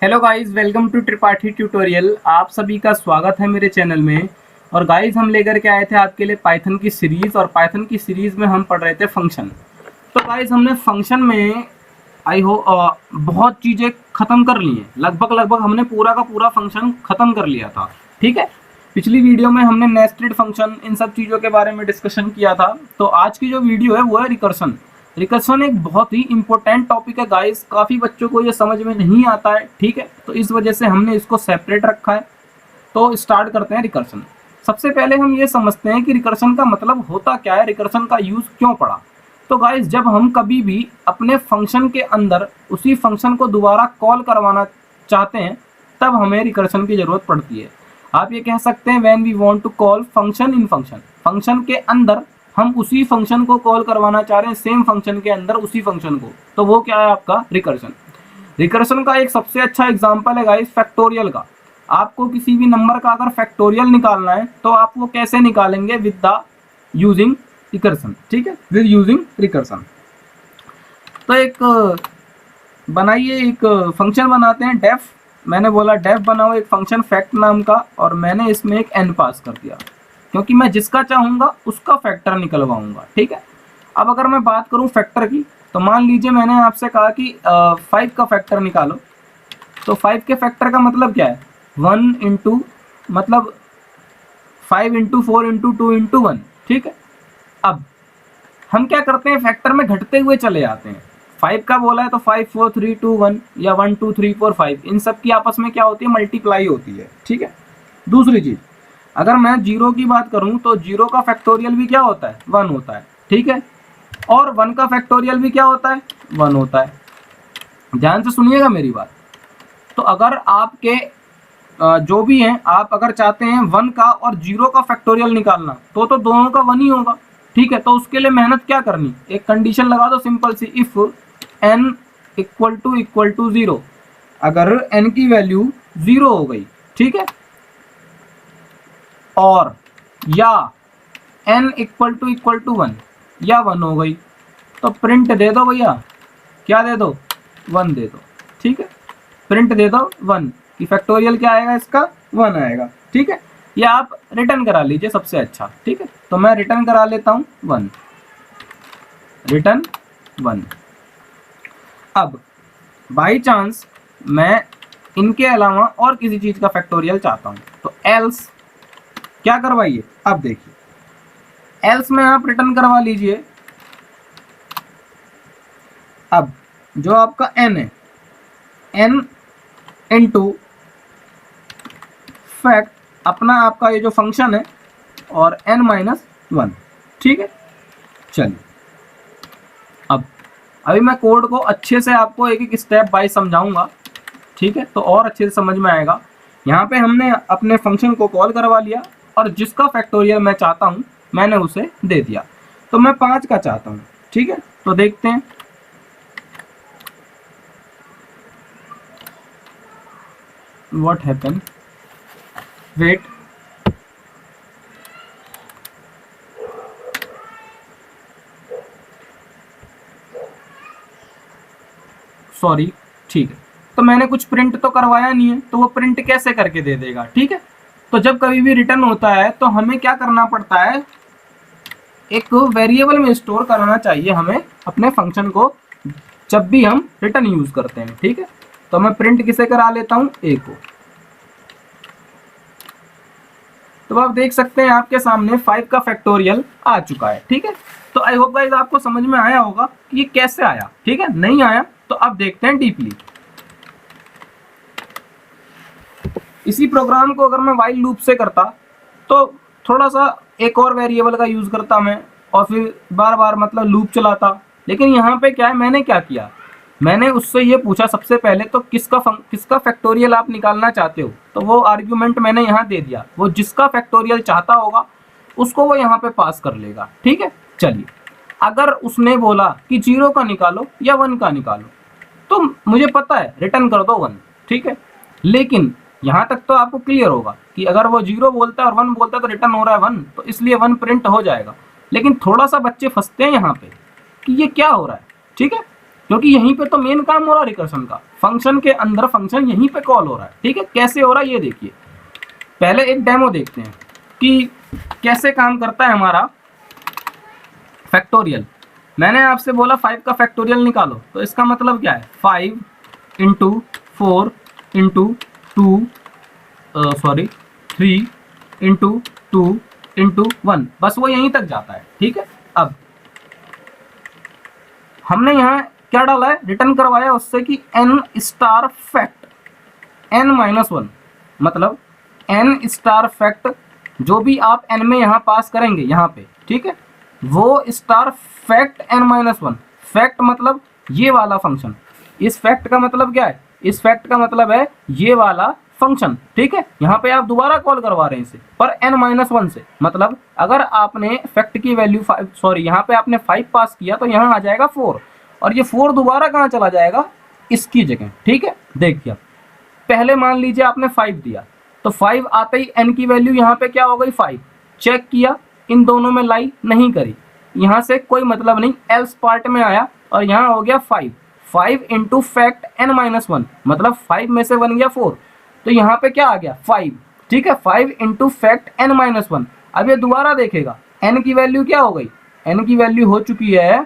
Hello guys, welcome to Tripathi tutorial. आप सभी का स्वागत है मेरे चैनल में। और गाइस, हम लेकर के आए थे आपके लिए पाइथन की सीरीज़, और पाइथन की सीरीज़ में हम पढ़ रहे थे फंक्शन। तो गाइस, हमने फंक्शन में आई हो बहुत चीज़ें ख़त्म कर ली हैं। लगभग हमने पूरा का पूरा फंक्शन ख़त्म कर लिया था। ठीक है, पिछली वीडियो में हमने नेस्टेड फंक्शन, इन सब चीज़ों के बारे में डिस्कशन किया था। तो आज की जो वीडियो है वो है रिकर्सन। रिकर्सन एक बहुत ही इंपॉर्टेंट टॉपिक है गाइस, काफ़ी बच्चों को ये समझ में नहीं आता है। ठीक है, तो इस वजह से हमने इसको सेपरेट रखा है। तो स्टार्ट करते हैं रिकर्सन। सबसे पहले हम ये समझते हैं कि रिकर्सन का मतलब होता क्या है, रिकर्सन का यूज़ क्यों पड़ा। तो गाइस, जब हम कभी भी अपने फंक्शन के अंदर उसी फंक्शन को दोबारा कॉल करवाना चाहते हैं, तब हमें रिकर्सन की ज़रूरत पड़ती है। आप ये कह सकते हैं when we want to call function in function, function के अंदर हम उसी फंक्शन को कॉल करवाना चाह रहे हैं, सेम फंक्शन के अंदर उसी फंक्शन को, तो वो क्या है आपका रिकर्सन। रिकर्सन का एक सबसे अच्छा एग्जांपल है गाइस फैक्टोरियल का। आपको किसी भी नंबर का अगर फैक्टोरियल निकालना है तो आप वो कैसे निकालेंगे, विद द यूजिंग रिकर्सन। ठीक है, विद यूजिंग रिकर्सन। तो एक बनाइए, एक फंक्शन बनाते हैं डेफ। मैंने बोला डेफ बनाओ एक फंक्शन फैक्ट नाम का, और मैंने इसमें एक एन पास कर दिया क्योंकि मैं जिसका चाहूँगा उसका फैक्टर निकलवाऊंगा। ठीक है, अब अगर मैं बात करूँ फैक्टर की, तो मान लीजिए मैंने आपसे कहा कि 5 का फैक्टर निकालो। तो 5 के फैक्टर का मतलब क्या है, 1 इंटू, मतलब 5 इंटू 4 इंटू 2 इंटू 1। ठीक है, अब हम क्या करते हैं, फैक्टर में घटते हुए चले जाते हैं। 5 का बोला है तो 5 4 3 2 1, या 1 2 3 4 5, इन सब की आपस में क्या होती है, मल्टीप्लाई होती है। ठीक है, दूसरी चीज़, अगर मैं 0 की बात करूं तो 0 का फैक्टोरियल भी क्या होता है, 1 होता है। ठीक है, और 1 का फैक्टोरियल भी क्या होता है, 1 होता है। ध्यान से सुनिएगा मेरी बात। तो अगर आपके जो भी हैं, आप अगर चाहते हैं 1 का और 0 का फैक्टोरियल निकालना, तो दोनों का 1 ही होगा। ठीक है, तो उसके लिए मेहनत क्या करनी, एक कंडीशन लगा दो सिंपल सी, इफ n इक्वल टू 0, अगर n की वैल्यू 0 हो गई, ठीक है, और या n इक्वल टू 1 या 1 हो गई, तो प्रिंट दे दो भैया, क्या दे दो, 1 दे दो। ठीक है, प्रिंट दे दो 1 की फैक्टोरियल क्या आएगा, इसका 1 आएगा। ठीक है, या आप रिटर्न करा लीजिए, सबसे अच्छा। ठीक है, तो मैं रिटर्न करा लेता हूँ 1, रिटर्न 1। अब बाई चांस मैं इनके अलावा और किसी चीज़ का फैक्टोरियल चाहता हूँ, तो एल्स क्या करवाइए, अब देखिए एल्स में आप रिटर्न करवा लीजिए। अब जो आपका n है, n इंटू फैक्ट अपना आपका ये जो फंक्शन है, और n माइनस 1। ठीक है, चलिए अब अभी मैं कोड को अच्छे से आपको एक एक स्टेप बाय समझाऊंगा। ठीक है, तो और अच्छे से समझ में आएगा। यहाँ पे हमने अपने फंक्शन को कॉल करवा लिया, और जिसका फैक्टोरियल मैं चाहता हूँ मैंने उसे दे दिया। तो मैं 5 का चाहता हूँ। ठीक है, तो देखते हैं व्हाट हैपन। Wait, sorry. ठीक है, तो मैंने कुछ प्रिंट तो करवाया नहीं है, तो वो प्रिंट कैसे करके दे देगा। ठीक है, तो जब कभी भी रिटर्न होता है तो हमें क्या करना पड़ता है, एक वेरिएबल में स्टोर करना चाहिए हमें अपने फंक्शन को, जब भी हम रिटर्न यूज करते हैं। ठीक है, तो मैं प्रिंट किसे करा लेता हूँ, ए को। तो आप देख सकते हैं आपके सामने 5 का फैक्टोरियल आ चुका है। ठीक है, तो आई होप गाइस आपको समझ में आया होगा कि ये कैसे आया। ठीक है, नहीं आया तो अब देखते हैं डीपली। इसी प्रोग्राम को अगर मैं वाइल लूप से करता, तो थोड़ा सा एक और वेरिएबल का यूज करता मैं, और फिर बार बार मतलब लूप चलाता। लेकिन यहाँ पे क्या है, मैंने क्या किया, मैंने उससे ये पूछा सबसे पहले तो किसका फैक्टोरियल आप निकालना चाहते हो, तो वो आर्ग्यूमेंट मैंने यहाँ दे दिया। वो जिसका फैक्टोरियल चाहता होगा उसको वो यहाँ पे पास कर लेगा। ठीक है, चलिए अगर उसने बोला कि 0 का निकालो या 1 का निकालो, तो मुझे पता है रिटर्न कर दो 1। ठीक है, लेकिन यहाँ तक तो आपको क्लियर होगा कि अगर वो 0 बोलता है और 1 बोलता है तो रिटर्न हो रहा है 1, तो इसलिए 1 प्रिंट हो जाएगा। लेकिन थोड़ा सा बच्चे फंसते हैं यहाँ पे कि ये क्या हो रहा है। ठीक है, क्योंकि यहीं पे तो मेन काम हो रहा है रिकर्शन का, फंक्शन के अंदर फंक्शन यहीं पे कॉल हो रहा है। ठीक है, कैसे हो रहा है ये देखिए, पहले एक डेमो देखते हैं कि कैसे काम करता है हमारा फैक्टोरियल। मैंने आपसे बोला 5 का फैक्टोरियल निकालो, तो इसका मतलब क्या है 5 इंटू 4 इंटू 2 3 इंटू 2 इंटू 1, बस वो यहीं तक जाता है। ठीक है, अब हमने यहाँ क्या डाला है, रिटर्न करवाया उससे कि n स्टार फैक्ट n-1, मतलब n स्टार फैक्ट जो भी आप n में यहाँ पास करेंगे यहाँ पे, ठीक है, वो स्टार फैक्ट n-1, फैक्ट मतलब ये वाला फंक्शन। इस फैक्ट का मतलब क्या है, इस फैक्ट का मतलब है ये वाला फंक्शन। ठीक है, यहाँ पे आप दोबारा कॉल करवा रहे हैं इसे, पर n-1 से, मतलब अगर आपने फैक्ट की वैल्यू यहाँ पे आपने 5 पास किया तो यहाँ आ जाएगा 4, और ये 4 दोबारा कहाँ चला जाएगा, इसकी जगह। ठीक है, देखिए पहले मान लीजिए आपने 5 दिया, तो 5 आते ही n की वैल्यू यहाँ पे क्या हो गई 5, चेक किया, इन दोनों में लाई नहीं करी, यहाँ से कोई मतलब नहीं, एल्स पार्ट में आया और यहाँ हो गया 5 इंटू फैक्ट n-1, मतलब 5 में से बन गया 4, तो यहाँ पे क्या आ गया 5। ठीक है, 5 इंटू फैक्ट n-1। अब ये दोबारा देखेगा, n की वैल्यू क्या हो गई, n की वैल्यू हो चुकी है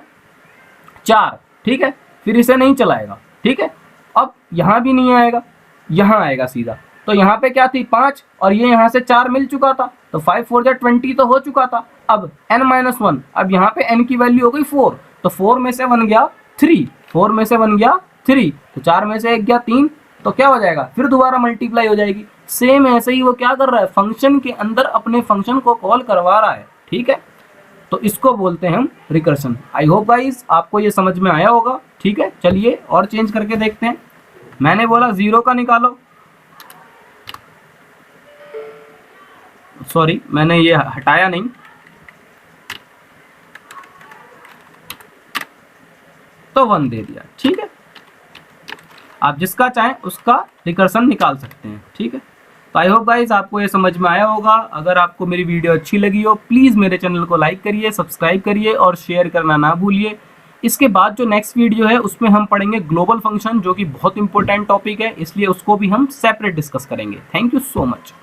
4। ठीक है, फिर इसे नहीं चलाएगा। ठीक है, अब यहाँ भी नहीं आएगा, यहाँ आएगा सीधा, तो यहाँ पे क्या थी 5, और ये यहाँ से 4 मिल चुका था, तो 5 4 जा 20 तो हो चुका था। अब n-1, अब यहाँ पे n की वैल्यू हो गई 4, तो 4 में से बन गया 3, 4 में से बन गया 3, तो 4 में से 1 गया 3, तो क्या हो जाएगा, फिर दोबारा मल्टीप्लाई हो जाएगी। सेम ऐसे ही वो क्या कर रहा है, फंक्शन के अंदर अपने फंक्शन को कॉल करवा रहा है। ठीक है, तो इसको बोलते हैं हम रिकर्शन। आई होप गाइस आपको ये समझ में आया होगा। ठीक है, चलिए और चेंज करके देखते हैं। मैंने बोला 0 का निकालो, सॉरी मैंने ये हटाया नहीं, तो 1 दे दिया। ठीक है, आप जिसका चाहें उसका रिकर्शन निकाल सकते हैं। ठीक है, तो आई होप गाइस आपको ये समझ में आया होगा। अगर आपको मेरी वीडियो अच्छी लगी हो, प्लीज़ मेरे चैनल को लाइक करिए, सब्सक्राइब करिए और शेयर करना ना भूलिए। इसके बाद जो नेक्स्ट वीडियो है उसमें हम पढ़ेंगे ग्लोबल फंक्शन, जो कि बहुत इंपॉर्टेंट टॉपिक है, इसलिए उसको भी हम सेपरेट डिस्कस करेंगे। Thank you so much.